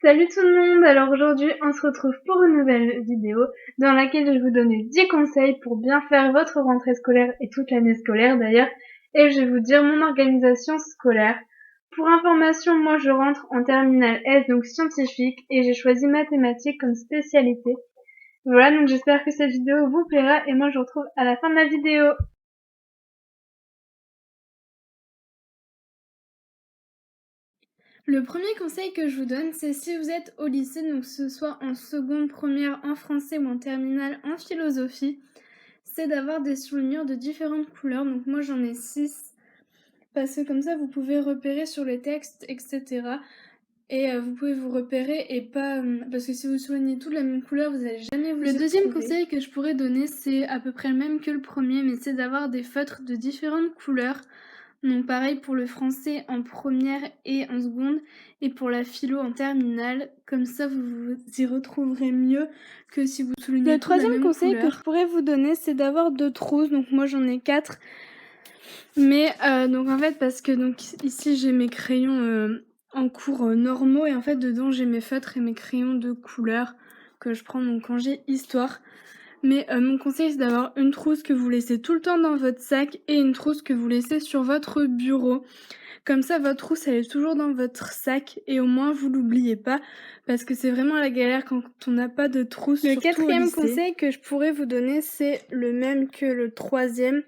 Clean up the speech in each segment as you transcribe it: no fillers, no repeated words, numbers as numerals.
Salut tout le monde, alors aujourd'hui on se retrouve pour une nouvelle vidéo dans laquelle je vais vous donner 10 conseils pour bien faire votre rentrée scolaire et toute l'année scolaire d'ailleurs, et je vais vous dire mon organisation scolaire. Pour information, moi je rentre en terminale S, donc scientifique, et j'ai choisi mathématiques comme spécialité. Voilà, donc j'espère que cette vidéo vous plaira et moi je vous retrouve à la fin de la vidéo. Le premier conseil que je vous donne, c'est si vous êtes au lycée, donc que ce soit en seconde, première en français ou en terminale en philosophie, c'est d'avoir des surligneurs de différentes couleurs. Donc moi j'en ai 6, parce que comme ça vous pouvez repérer sur les textes, etc. Et vous pouvez vous repérer et pas... parce que si vous soulignez toutes la même couleur, vous n'allez jamais vous y retrouver. Le deuxième conseil que je pourrais donner, c'est à peu près le même que le premier, mais c'est d'avoir des feutres de différentes couleurs. Donc pareil pour le français en première et en seconde, et pour la philo en terminale, comme ça vous vous y retrouverez mieux que si vous soulignez Le toute la même troisième conseil couleur. que je pourrais vous donner, c'est d'avoir 2 trousses, donc moi j'en ai 4. Mais donc en fait parce que donc ici j'ai mes crayons en cours normaux, et en fait dedans j'ai mes feutres et mes crayons de couleur que je prends donc quand j'ai histoire. Mais mon conseil c'est d'avoir une trousse que vous laissez tout le temps dans votre sac et une trousse que vous laissez sur votre bureau. Comme ça votre trousse elle est toujours dans votre sac et au moins vous l'oubliez pas, parce que c'est vraiment la galère quand on n'a pas de trousse. Le quatrième conseil que je pourrais vous donner, c'est le même que le troisième,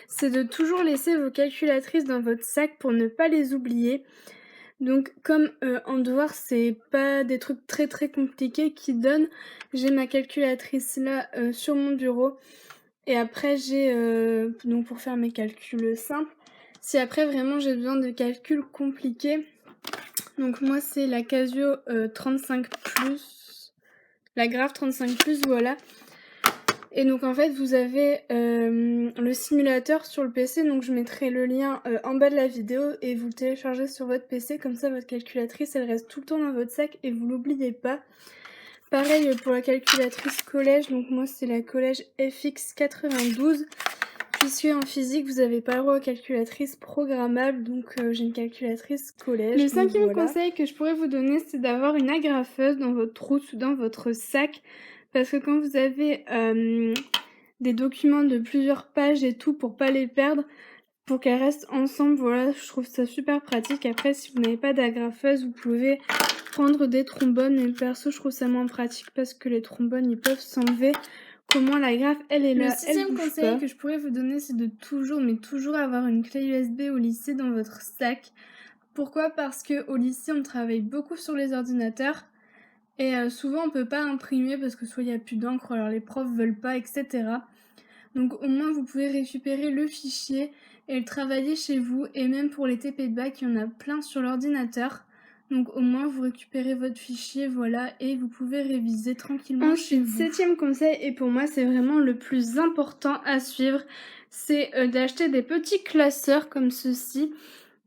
c'est de toujours laisser vos calculatrices dans votre sac pour ne pas les oublier. Donc comme en devoir c'est pas des trucs très compliqués qui donnent, j'ai ma calculatrice là sur mon bureau, et après j'ai donc pour faire mes calculs simples. Si après vraiment j'ai besoin de calculs compliqués, donc moi c'est la Casio 35+, la Graph 35+, voilà. Et donc en fait vous avez le simulateur sur le PC, donc je mettrai le lien en bas de la vidéo et vous le téléchargez sur votre PC, comme ça votre calculatrice elle reste tout le temps dans votre sac et vous l'oubliez pas. Pareil pour la calculatrice collège, donc moi c'est la collège FX92, puisque en physique vous n'avez pas le droit aux calculatrices programmables, donc j'ai une calculatrice collège. Le cinquième conseil que je pourrais vous donner, c'est d'avoir une agrafeuse dans votre trousse ou dans votre sac, parce que quand vous avez des documents de plusieurs pages et tout, pour pas les perdre, pour qu'elles restent ensemble, voilà, je trouve ça super pratique. Après, si vous n'avez pas d'agrafeuse, vous pouvez prendre des trombones, mais perso je trouve ça moins pratique parce que les trombones ils peuvent s'enlever, qu'au moins l'agrafe elle est là. Le sixième conseil que je pourrais vous donner, c'est de toujours avoir une clé USB au lycée dans votre sac. Pourquoi? Parce que au lycée on travaille beaucoup sur les ordinateurs et souvent on peut pas imprimer parce que soit il y a plus d'encre, alors les profs veulent pas, etc. Donc au moins vous pouvez récupérer le fichier et le travailler chez vous, et même pour les TP de bac, il y en a plein sur l'ordinateur. Donc au moins vous récupérez votre fichier, voilà, et vous pouvez réviser tranquillement chez vous. Ensuite, septième conseil, et pour moi c'est vraiment le plus important à suivre, c'est d'acheter des petits classeurs comme ceci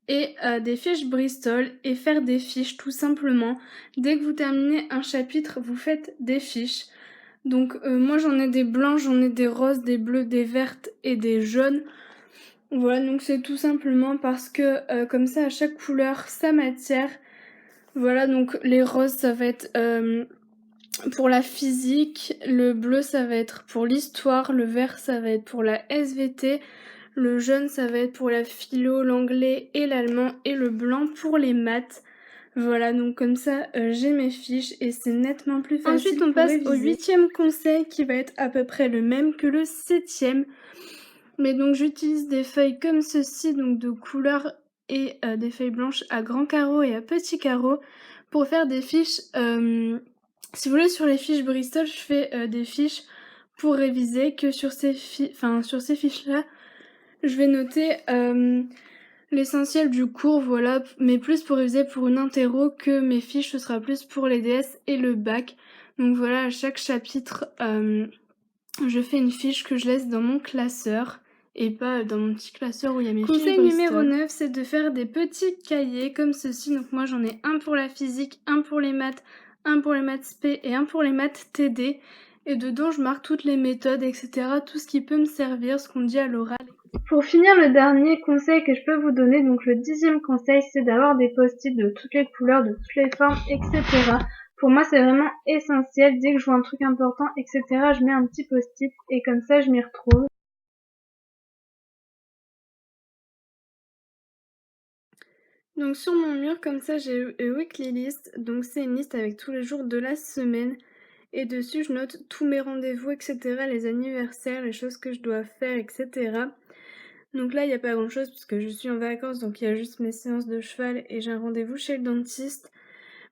et des fiches Bristol, et faire des fiches tout simplement. Dès que vous terminez un chapitre, vous faites des fiches. Donc moi j'en ai des blancs, j'en ai des roses, des bleus, des vertes et des jaunes. Voilà, donc c'est tout simplement parce que comme ça à chaque couleur sa matière. Voilà, donc les roses ça va être pour la physique, le bleu ça va être pour l'histoire, le vert ça va être pour la SVT, le jaune ça va être pour la philo, l'anglais et l'allemand, et le blanc pour les maths. Voilà, donc comme ça j'ai mes fiches et c'est nettement plus facile. Ensuite on passe au huitième conseil qui va être à peu près le même que le septième. Mais donc j'utilise des feuilles comme ceci, donc de couleur, et des feuilles blanches à grands carreaux et à petits carreaux pour faire des fiches. Si vous voulez, sur les fiches Bristol, je fais des fiches pour réviser, que sur ces fiches-là, je vais noter l'essentiel du cours, voilà, mais plus pour réviser pour une interro, que mes fiches, ce sera plus pour les DS et le bac. Donc voilà, à chaque chapitre, je fais une fiche que je laisse dans mon classeur, et pas dans mon petit classeur où il y a mes fiches Bristol. Conseil numéro 9, c'est de faire des petits cahiers comme ceci. Donc moi j'en ai un pour la physique, un pour les maths, un pour les maths spé et un pour les maths TD. Et dedans je marque toutes les méthodes, etc. Tout ce qui peut me servir, ce qu'on dit à l'oral. Pour finir, le dernier conseil que je peux vous donner, donc le 10e conseil, c'est d'avoir des post-it de toutes les couleurs, de toutes les formes, etc. Pour moi, c'est vraiment essentiel. Dès que je vois un truc important, etc., je mets un petit post-it et comme ça, je m'y retrouve. Donc sur mon mur, comme ça, j'ai une weekly list. Donc c'est une liste avec tous les jours de la semaine. Et dessus, je note tous mes rendez-vous, etc., les anniversaires, les choses que je dois faire, etc. Donc là, il n'y a pas grand-chose puisque je suis en vacances, donc il y a juste mes séances de cheval et j'ai un rendez-vous chez le dentiste.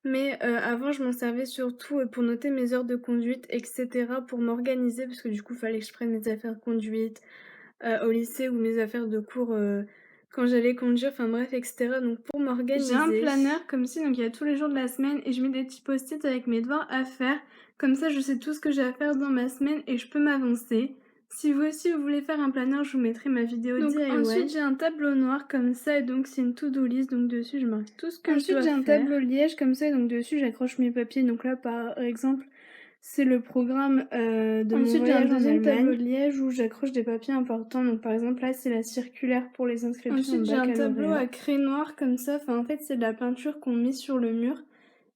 Mais avant, je m'en servais surtout pour noter mes heures de conduite, etc., pour m'organiser, parce que du coup, il fallait que je prenne mes affaires de conduite au lycée ou mes affaires de cours quand j'allais conduire, enfin bref, etc. Donc pour m'organiser. J'ai un planeur comme ci, donc il y a tous les jours de la semaine et je mets des petits post-it avec mes devoirs à faire. Comme ça, je sais tout ce que j'ai à faire dans ma semaine et je peux m'avancer. Si vous aussi vous voulez faire un planeur, je vous mettrai ma vidéo donc, DIY. Ensuite, j'ai un tableau noir comme ça et donc c'est une to-do list. Donc dessus, je marque tout ce que je dois faire. Ensuite, j'ai un tableau liège comme ça et donc dessus, j'accroche mes papiers. Donc là, par exemple, c'est le programme de mon voyage en Allemagne. Ensuite, j'ai un deuxième tableau de liège où j'accroche des papiers importants. Donc par exemple, là, c'est la circulaire pour les inscriptions. Ensuite, j'ai un tableau à craie noire comme ça. Enfin, en fait, c'est de la peinture qu'on met sur le mur.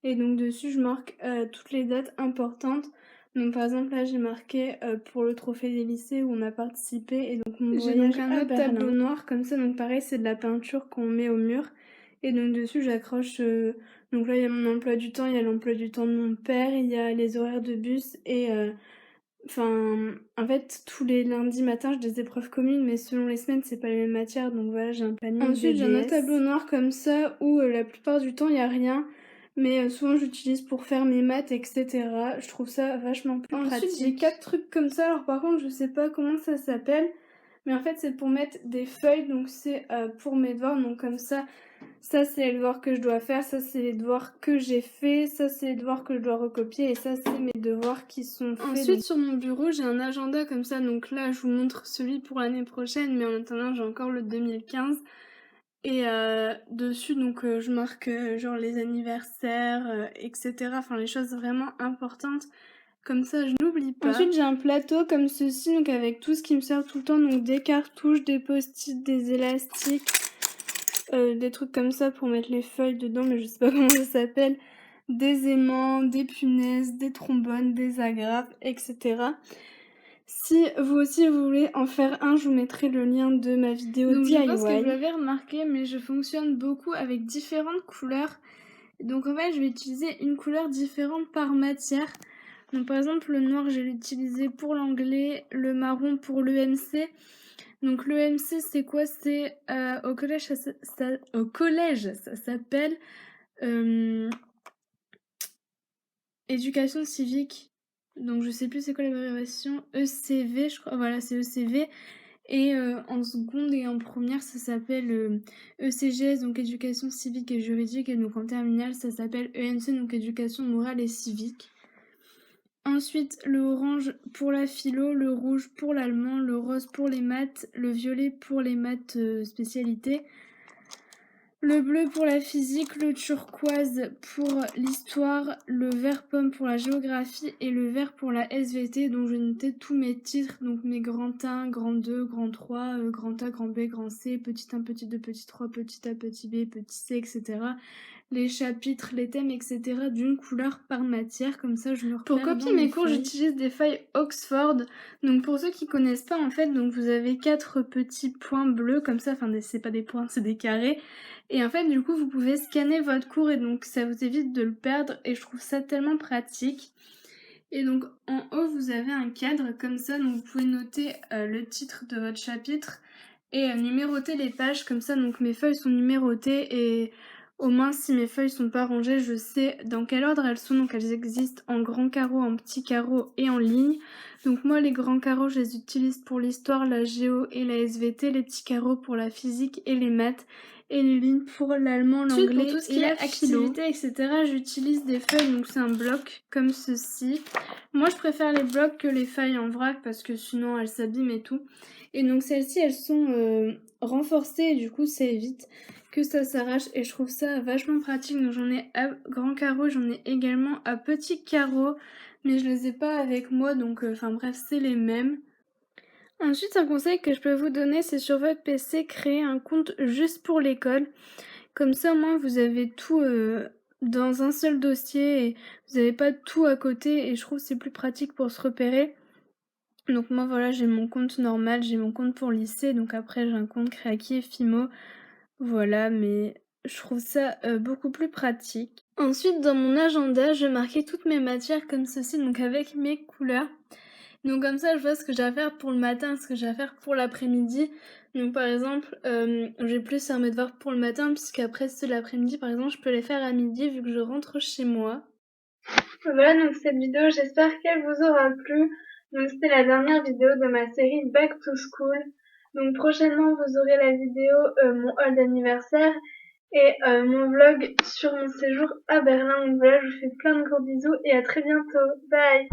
Et donc dessus, je marque toutes les dates importantes. Donc par exemple, là, j'ai marqué pour le trophée des lycées où on a participé. Et donc mon voyage donc un autre tableau noir comme ça. Donc pareil, c'est de la peinture qu'on met au mur. Et donc dessus, j'accroche... donc là, il y a mon emploi du temps, il y a l'emploi du temps de mon père, il y a les horaires de bus et... Enfin, en fait, tous les lundis matins, j'ai des épreuves communes, mais selon les semaines, c'est pas les mêmes matières. Donc voilà, j'ai un planning Ensuite, j'ai un autre tableau noir comme ça où la plupart du temps, il n'y a rien. Mais souvent, j'utilise pour faire mes maths, etc. Je trouve ça vachement plus pratique. Ensuite, j'ai 4 trucs comme ça. Alors par contre, je sais pas comment ça s'appelle. Mais en fait, c'est pour mettre des feuilles. Donc c'est pour mes devoirs. Donc comme ça c'est les devoirs que je dois faire, ça c'est les devoirs que j'ai fait, ça c'est les devoirs que je dois recopier et ça c'est mes devoirs qui sont faits. Ensuite sur mon bureau j'ai un agenda comme ça, donc là je vous montre celui pour l'année prochaine, mais en attendant j'ai encore le 2015. Et dessus donc je marque genre les anniversaires, etc. Enfin les choses vraiment importantes. Comme ça je n'oublie pas. Ensuite j'ai un plateau comme ceci, donc avec tout ce qui me sert tout le temps, donc des cartouches, des post-it, des élastiques. Des trucs comme ça pour mettre les feuilles dedans, mais je sais pas comment ça s'appelle. Des aimants, des punaises, des trombones, des agrafes, etc. Si vous aussi vous voulez en faire un, je vous mettrai le lien de ma vidéo donc DIY. Je pense que vous l'avez remarqué, mais je fonctionne beaucoup avec différentes couleurs. Donc en fait, je vais utiliser une couleur différente par matière. Donc par exemple, le noir, je vais l'utiliser pour l'anglais, le marron pour l'EMC. Donc l'EMC c'est quoi? C'est au collège ça s'appelle éducation civique. Donc je sais plus c'est quoi l'abréviation, ECV je crois, voilà c'est ECV. Et en seconde et en première ça s'appelle ECGS, donc éducation civique et juridique, et donc en terminale ça s'appelle EMC, donc éducation morale et civique. Ensuite, le orange pour la philo, le rouge pour l'allemand, le rose pour les maths, le violet pour les maths spécialité, le bleu pour la physique, le turquoise pour l'histoire, le vert pomme pour la géographie et le vert pour la SVT. Donc je notais tous mes titres, donc mes grand 1, grand 2, grand 3, grand A, grand B, grand C, petit 1, petit 2, petit 3, petit A, petit B, petit C, etc. Les chapitres, les thèmes, etc. d'une couleur par matière, comme ça je me repère. Pour copier mes cours, j'utilise des feuilles Oxford. Donc pour ceux qui connaissent pas en fait, donc vous avez 4 petits points bleus comme ça, enfin c'est pas des points, c'est des carrés. Et en fait du coup vous pouvez scanner votre cours et donc ça vous évite de le perdre et je trouve ça tellement pratique. Et donc en haut vous avez un cadre comme ça, donc vous pouvez noter le titre de votre chapitre et numéroter les pages comme ça, donc mes feuilles sont numérotées et au moins si mes feuilles sont pas rangées, je sais dans quel ordre elles sont. Donc elles existent en grands carreaux, en petits carreaux et en ligne. Donc moi les grands carreaux je les utilise pour l'histoire, la géo et la SVT, les petits carreaux pour la physique et les maths, et les lignes pour l'allemand, l'anglais tout ce qui est activité, etc. J'utilise des feuilles, donc c'est un bloc comme ceci. Moi je préfère les blocs que les feuilles en vrac parce que sinon elles s'abîment et tout. Et donc celles-ci elles sont renforcées et du coup ça évite que ça s'arrache et je trouve ça vachement pratique. Donc j'en ai à grands carreaux, j'en ai également à petits carreaux, mais je les ai pas avec moi, donc enfin bref c'est les mêmes. Ensuite, un conseil que je peux vous donner, c'est sur votre PC, créer un compte juste pour l'école. Comme ça, au moins, vous avez tout dans un seul dossier et vous n'avez pas tout à côté et je trouve que c'est plus pratique pour se repérer. Donc moi, voilà, j'ai mon compte normal, j'ai mon compte pour lycée, donc après j'ai un compte Créakive, Fimo, voilà, mais je trouve ça beaucoup plus pratique. Ensuite, dans mon agenda, je marquais toutes mes matières comme ceci, donc avec mes couleurs. Donc comme ça, je vois ce que j'ai à faire pour le matin, ce que j'ai à faire pour l'après-midi. Donc par exemple, je vais plus faire mes devoirs pour le matin, puisqu'après ceux de l'après-midi, par exemple, je peux les faire à midi vu que je rentre chez moi. Voilà donc cette vidéo, j'espère qu'elle vous aura plu. Donc c'était la dernière vidéo de ma série Back to School. Donc prochainement, vous aurez la vidéo mon haul d'anniversaire et mon vlog sur mon séjour à Berlin. Donc voilà, je vous fais plein de gros bisous et à très bientôt. Bye!